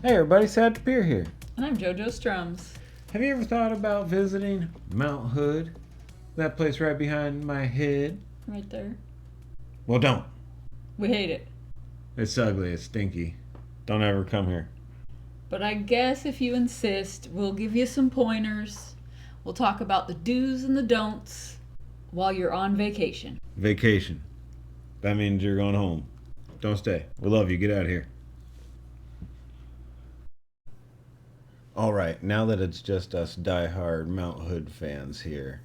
Hey everybody, Sad to Pier here. And I'm JoJo Strums. Have you ever thought about visiting Mount Hood? That place right behind my head? Right there. Well, don't. We hate it. It's ugly, it's stinky. Don't ever come here. But I guess if you insist, we'll give you some pointers. We'll talk about the do's and the don'ts while you're on vacation. Vacation. That means you're going home. Don't stay. We love you. Get out of here. Alright, now that it's just us die-hard Mount Hood fans here,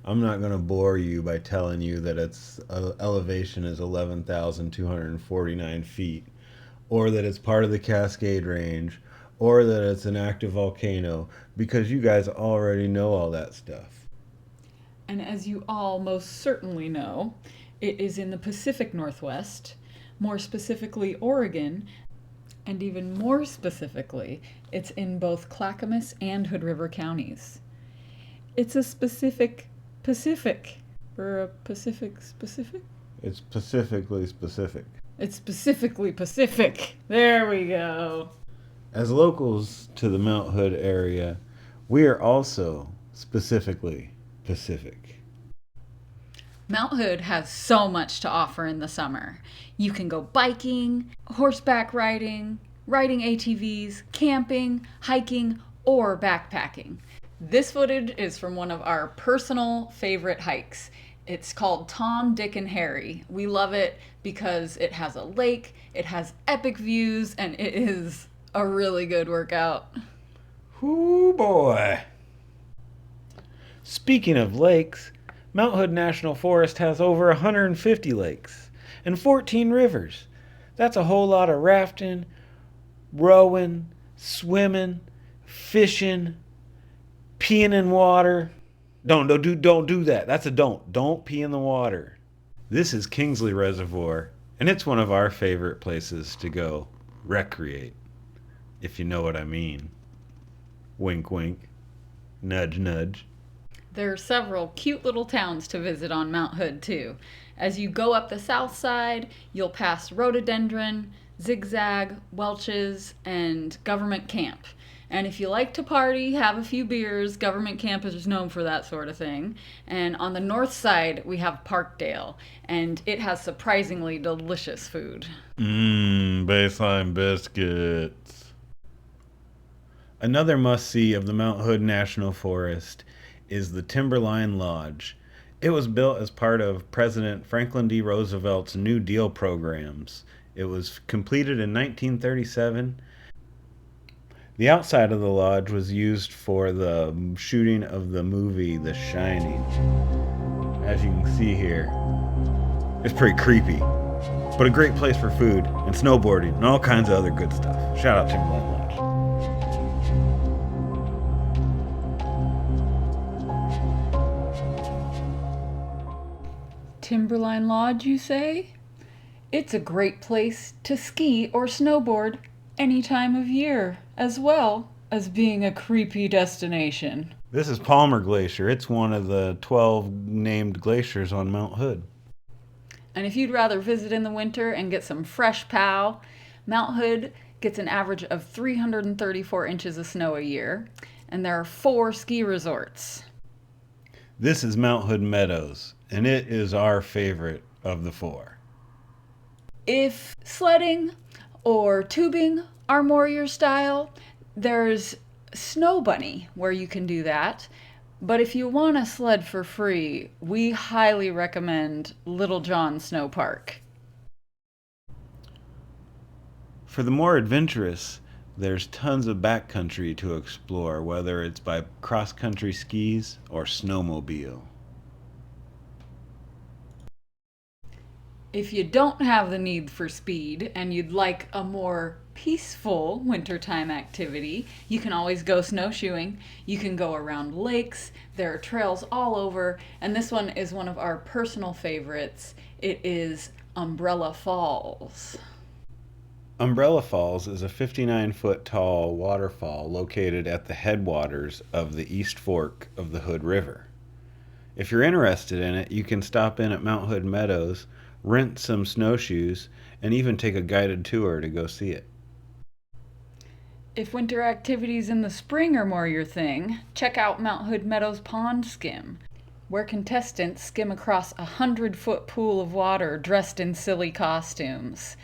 I'm not going to bore you by telling you that its elevation is 11,249 feet, or that it's part of the Cascade Range, or that it's an active volcano, because you guys already know all that stuff. And as you all most certainly know, it is in the Pacific Northwest, more specifically Oregon, and even more specifically, it's in both Clackamas and Hood River counties. It's a specific Pacific. Or a Pacific specific? It's specifically specific. It's specifically Pacific. There we go. As locals to the Mount Hood area, we are also specifically Pacific. Mount Hood has so much to offer in the summer. You can go biking, horseback riding, riding ATVs, camping, hiking, or backpacking. This footage is from one of our personal favorite hikes. It's called Tom, Dick, and Harry. We love it because it has a lake, it has epic views, and it is a really good workout. Whoo boy! Speaking of lakes, Mount Hood National Forest has over 150 lakes and 14 rivers. That's a whole lot of rafting, rowing, swimming, fishing, peeing in water. Don't do that. That's a don't. Don't pee in the water. This is Kingsley Reservoir, and it's one of our favorite places to go recreate, if you know what I mean. Wink, wink. Nudge, nudge. There are several cute little towns to visit on Mount Hood, too. As you go up the south side, you'll pass Rhododendron, Zigzag, Welch's, and Government Camp. And if you like to party, have a few beers, Government Camp is known for that sort of thing. And on the north side, we have Parkdale, and it has surprisingly delicious food. Baseline biscuits. Another must-see of the Mount Hood National Forest is the Timberline Lodge. It was built as part of President Franklin D. Roosevelt's New Deal programs. It was completed in 1937. The outside of the lodge was used for the shooting of the movie The Shining. As you can see here, it's pretty creepy, but a great place for food and snowboarding and all kinds of other good stuff. Shout out Timberline Lodge. Timberline Lodge, you say? It's a great place to ski or snowboard any time of year, as well as being a creepy destination. This is Palmer Glacier. It's one of the 12 named glaciers on Mount Hood. And if you'd rather visit in the winter and get some fresh pow, Mount Hood gets an average of 334 inches of snow a year, and there are 4 ski resorts. This is Mount Hood Meadows, and it is our favorite of the 4. If sledding or tubing are more your style, there's Snow Bunny where you can do that. But if you want to sled for free, we highly recommend Little John Snow Park. For the more adventurous, there's tons of backcountry to explore, whether it's by cross-country skis or snowmobile. If you don't have the need for speed and you'd like a more peaceful wintertime activity, you can always go snowshoeing. You can go around lakes. There are trails all over, and this one is one of our personal favorites. It is Umbrella Falls. Umbrella Falls is a 59-foot tall waterfall located at the headwaters of the East Fork of the Hood River. If you're interested in it, you can stop in at Mount Hood Meadows, rent some snowshoes, and even take a guided tour to go see it. If winter activities in the spring are more your thing, check out Mount Hood Meadows Pond Skim, where contestants skim across a 100-foot pool of water dressed in silly costumes.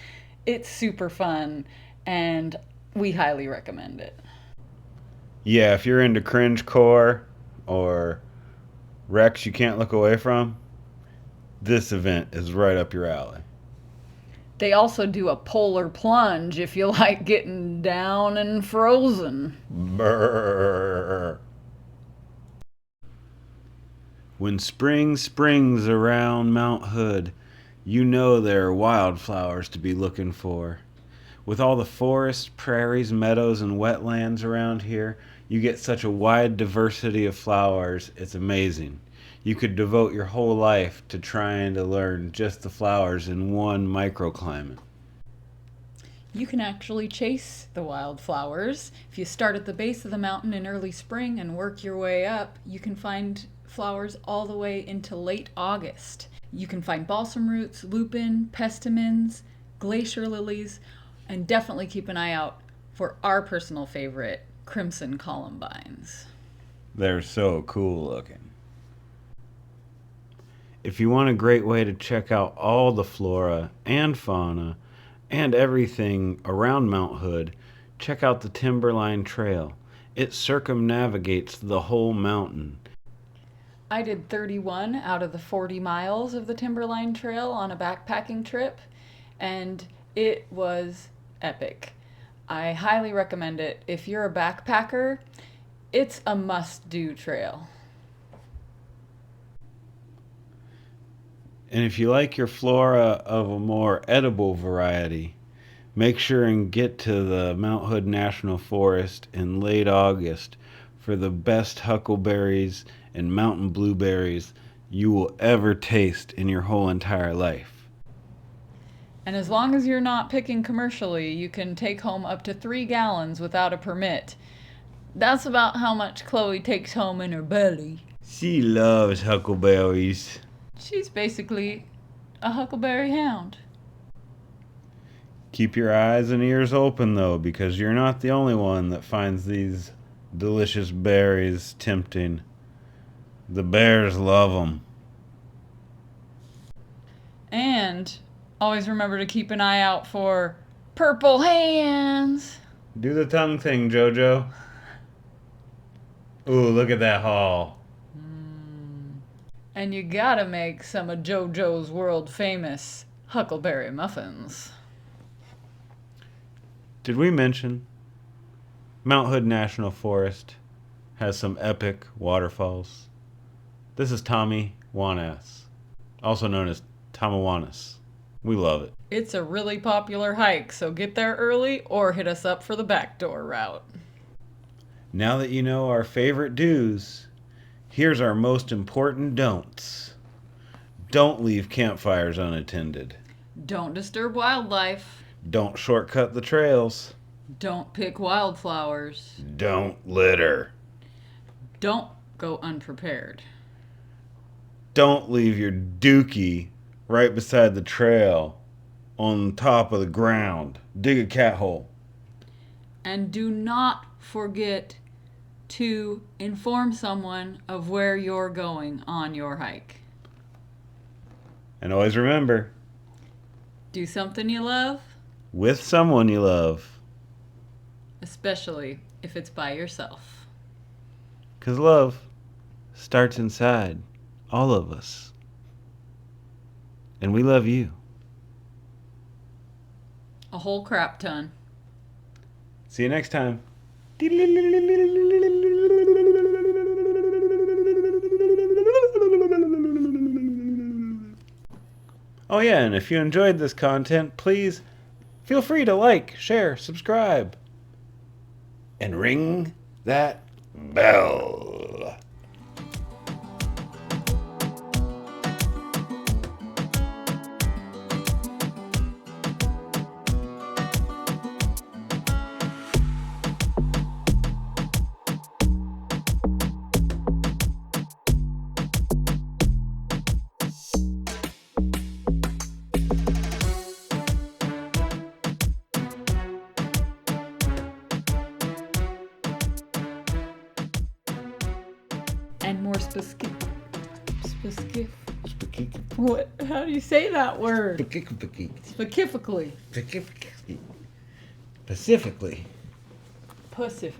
It's super fun, and we highly recommend it. Yeah, if you're into cringe core or wrecks you can't look away from, this event is right up your alley. They also do a polar plunge if you like getting down and frozen. Brrr. When spring springs around Mount Hood, you know there are wildflowers to be looking for. With all the forests, prairies, meadows, and wetlands around here, you get such a wide diversity of flowers, it's amazing. You could devote your whole life to trying to learn just the flowers in one microclimate. You can actually chase the wildflowers. If you start at the base of the mountain in early spring and work your way up, you can find flowers all the way into late August. You can find balsam roots, lupin, pestamins, glacier lilies, and definitely keep an eye out for our personal favorite, crimson columbines. They're so cool looking. If you want a great way to check out all the flora and fauna and everything around Mount Hood, check out the Timberline Trail. It circumnavigates the whole mountain. I did 31 out of the 40 miles of the Timberline Trail on a backpacking trip, and it was epic. I highly recommend it. If you're a backpacker, it's a must-do trail. And if you like your flora of a more edible variety, make sure and get to the Mount Hood National Forest in late August for the best huckleberries and mountain blueberries you will ever taste in your whole entire life. And as long as you're not picking commercially, you can take home up to 3 gallons without a permit. That's about how much Chloe takes home in her belly. She loves huckleberries. She's basically a huckleberry hound. Keep your eyes and ears open though, because you're not the only one that finds these delicious berries tempting. The bears love them. And always remember to keep an eye out for purple hands. Do the tongue thing, Jojo. Ooh, look at that haul. And you gotta make some of JoJo's world famous huckleberry muffins. Did we mention Mount Hood National Forest has some epic waterfalls? This is Tommy Wanas, also known as Tomawanas. We love it. It's a really popular hike, so get there early or hit us up for the backdoor route. Now that you know our favorite do's, here's our most important don'ts. Don't leave campfires unattended. Don't disturb wildlife. Don't shortcut the trails. Don't pick wildflowers. Don't litter. Don't go unprepared. Don't leave your dookie right beside the trail on top of the ground. Dig a cat hole. And do not forget to inform someone of where you're going on your hike. And always remember, Do something you love, with someone you love. especially if it's by yourself. 'Cause love starts inside all of us. And we love you. A whole crap ton. See you next time. Oh yeah, and if you enjoyed this content, please feel free to like, share, subscribe, and ring that bell. And more specific. What? How do you say that word? Specifically. Pacifically. Pacific.